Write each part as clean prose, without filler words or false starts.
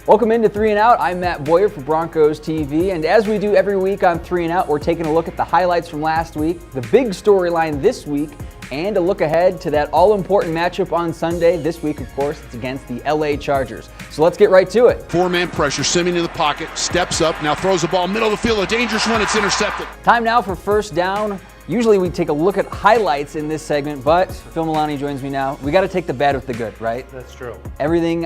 Welcome into 3 and Out. I'm Matt Boyer for Broncos TV, and as we do every week on 3 and Out, we're taking a look at the highlights from last week, the big storyline this week, and a look ahead to that all-important matchup on Sunday. This week, of course, it's against the LA Chargers. So let's get right to it. Four-man pressure, Simeon in the pocket, steps up, now throws the ball middle of the field, a dangerous one, it's intercepted. Time now for first down. Usually we take a look at highlights in this segment, but Phil Milani joins me now. We got to take the bad with the good, right? That's true. Everything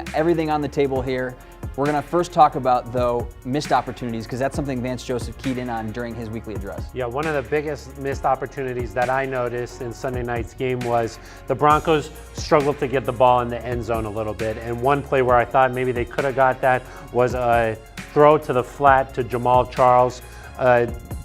on the table here. We're going to first talk about, though, missed opportunities, because that's something Vance Joseph keyed in on during his weekly address. Yeah, one of the biggest missed opportunities that I noticed in Sunday night's game was the Broncos struggled to get the ball in the end zone a little bit. And one play where I thought maybe they could have got that was a throw to the flat to Jamal Charles.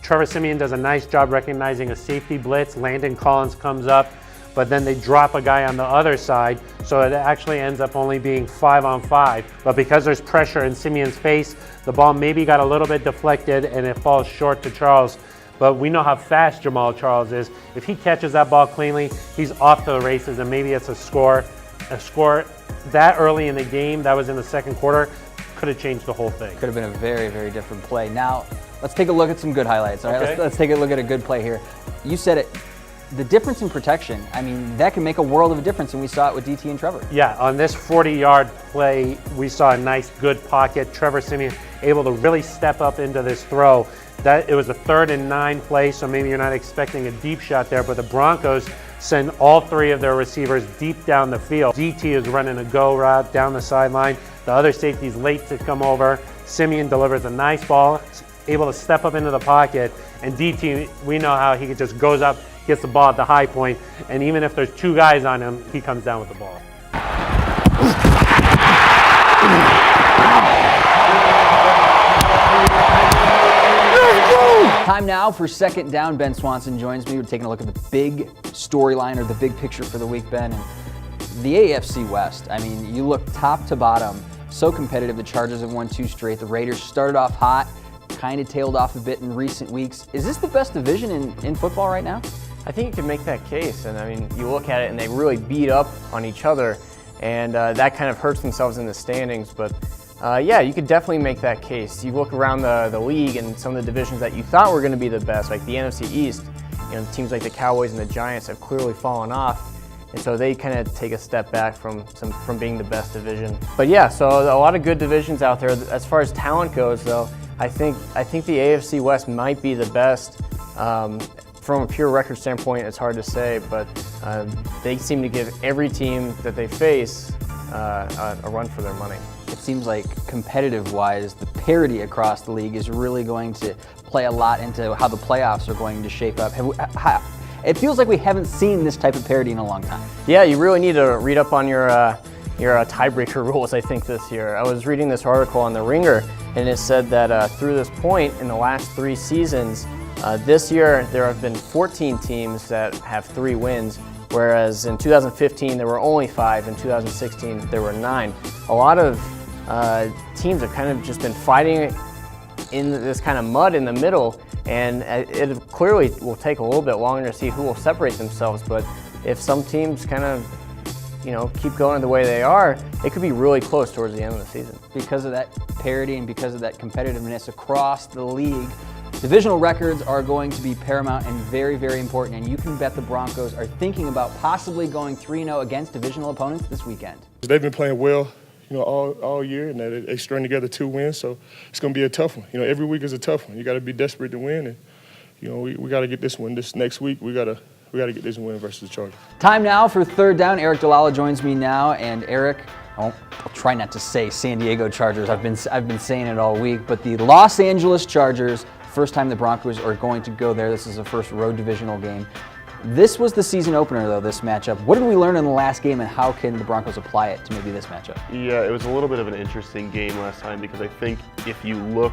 Trevor Siemian does a nice job recognizing a safety blitz. Landon Collins comes up, but then they drop a guy on the other side, so it actually ends up only being 5-on-5. But because there's pressure in Simeon's face, the ball maybe got a little bit deflected and it falls short to Charles. But we know how fast Jamal Charles is. If he catches that ball cleanly, he's off to the races, and maybe it's a score. A score that early in the game, that was in the second quarter, could have changed the whole thing. Could have been a very, very different play. Now, let's take a look at some good highlights. All right, Okay. let's take a look at a good play here. You said it. The difference in protection, I mean, that can make a world of a difference, and we saw it with DT and Trevor. Yeah, on this 40-yard play, we saw a nice, good pocket. Trevor Siemian able to really step up into this throw. It was a 3rd and 9 play, so maybe you're not expecting a deep shot there, but the Broncos send all 3 of their receivers deep down the field. DT is running a go route down the sideline. The other safety's late to come over. Siemian delivers a nice ball, able to step up into the pocket, and DT, we know how he just goes up, gets the ball at the high point, and even if there's 2 guys on him, he comes down with the ball. Time now for second down. Ben Swanson joins me. We're taking a look at the big storyline or the big picture for the week, Ben. And the AFC West, I mean, you look top to bottom, so competitive. The Chargers have won 2 straight. The Raiders started off hot, kind of tailed off a bit in recent weeks. Is this the best division in football right now? I think you can make that case, and I mean, you look at it and they really beat up on each other, and that kind of hurts themselves in the standings, but yeah, you could definitely make that case. You look around the league and some of the divisions that you thought were going to be the best, like the NFC East, you know, teams like the Cowboys and the Giants have clearly fallen off, and so they kind of take a step back from being the best division. But yeah, so a lot of good divisions out there. As far as talent goes, though, I think the AFC West might be the best. From a pure record standpoint, it's hard to say, but they seem to give every team that they face a run for their money. It seems like competitive-wise, the parity across the league is really going to play a lot into how the playoffs are going to shape up. It feels like we haven't seen this type of parity in a long time. Yeah, you really need to read up on your tiebreaker rules, I think, this year. I was reading this article on The Ringer, and it said that through this point in the last 3 seasons, this year there have been 14 teams that have 3 wins, whereas in 2015 there were only 5, in 2016 there were 9. A lot of teams have kind of just been fighting in this kind of mud in the middle, and it clearly will take a little bit longer to see who will separate themselves, but if some teams kind of keep going the way they are, it could be really close towards the end of the season. Because of that parity and because of that competitiveness across the league, divisional records are going to be paramount and very, very important, and you can bet the Broncos are thinking about possibly going 3-0 against divisional opponents this weekend. They've been playing well, all year, and they string together 2 wins, so it's going to be a tough one. Every week is a tough one. You got to be desperate to win, and we got to get this one. This next week, we got to get this win versus the Chargers. Time now for third down. Eric Dalala joins me now, and Eric, I'll try not to say San Diego Chargers. I've been saying it all week, but the Los Angeles Chargers. First time the Broncos are going to go there. This is the first road divisional game. This was the season opener, though, this matchup. What did we learn in the last game, and how can the Broncos apply it to maybe this matchup? Yeah, it was a little bit of an interesting game last time because I think if you look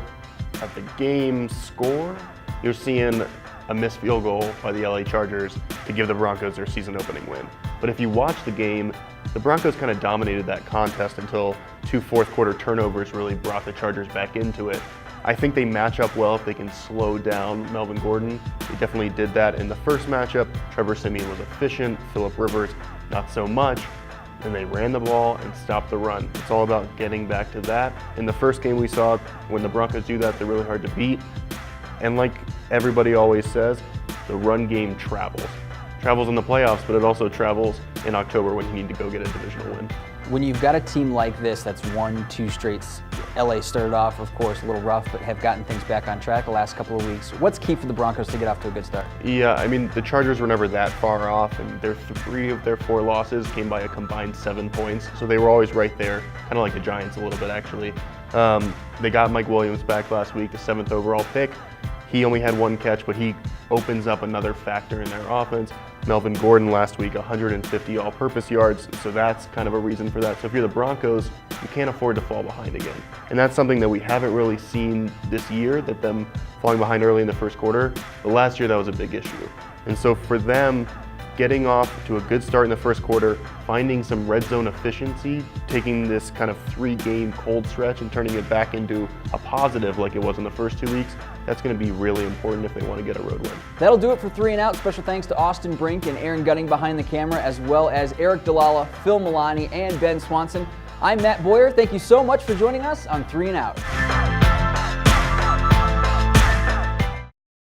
at the game score, you're seeing a missed field goal by the LA Chargers to give the Broncos their season opening win. But if you watch the game, the Broncos kind of dominated that contest until 2 fourth-quarter turnovers really brought the Chargers back into it. I think they match up well if they can slow down Melvin Gordon. They definitely did that in the first matchup. Trevor Siemian was efficient, Phillip Rivers not so much. and they ran the ball and stopped the run. It's all about getting back to that. In the first game we saw, when the Broncos do that, they're really hard to beat. And like everybody always says, the run game travels. Travels in the playoffs, but it also travels in October when you need to go get a divisional win. When you've got a team like this that's won 2 straight, LA started off, of course, a little rough, but have gotten things back on track the last couple of weeks. What's key for the Broncos to get off to a good start? Yeah, I mean, the Chargers were never that far off, and 3 of their 4 losses came by a combined 7 points, so they were always right there, kind of like the Giants a little bit, actually. They got Mike Williams back last week, the 7th overall pick. He only had 1 catch, but he opens up another factor in their offense. Melvin Gordon last week, 150 all-purpose yards, so that's kind of a reason for that. So if you're the Broncos, you can't afford to fall behind again. And that's something that we haven't really seen this year, that them falling behind early in the first quarter. But last year, that was a big issue. And so for them, getting off to a good start in the first quarter, finding some red zone efficiency, taking this kind of 3-game cold stretch and turning it back into a positive like it was in the first 2 weeks, that's going to be really important if they want to get a road win. That'll do it for 3 and Out. Special thanks to Austin Brink and Aaron Gunning behind the camera, as well as Eric Dalala, Phil Milani, and Ben Swanson. I'm Matt Boyer. Thank you so much for joining us on 3 and Out.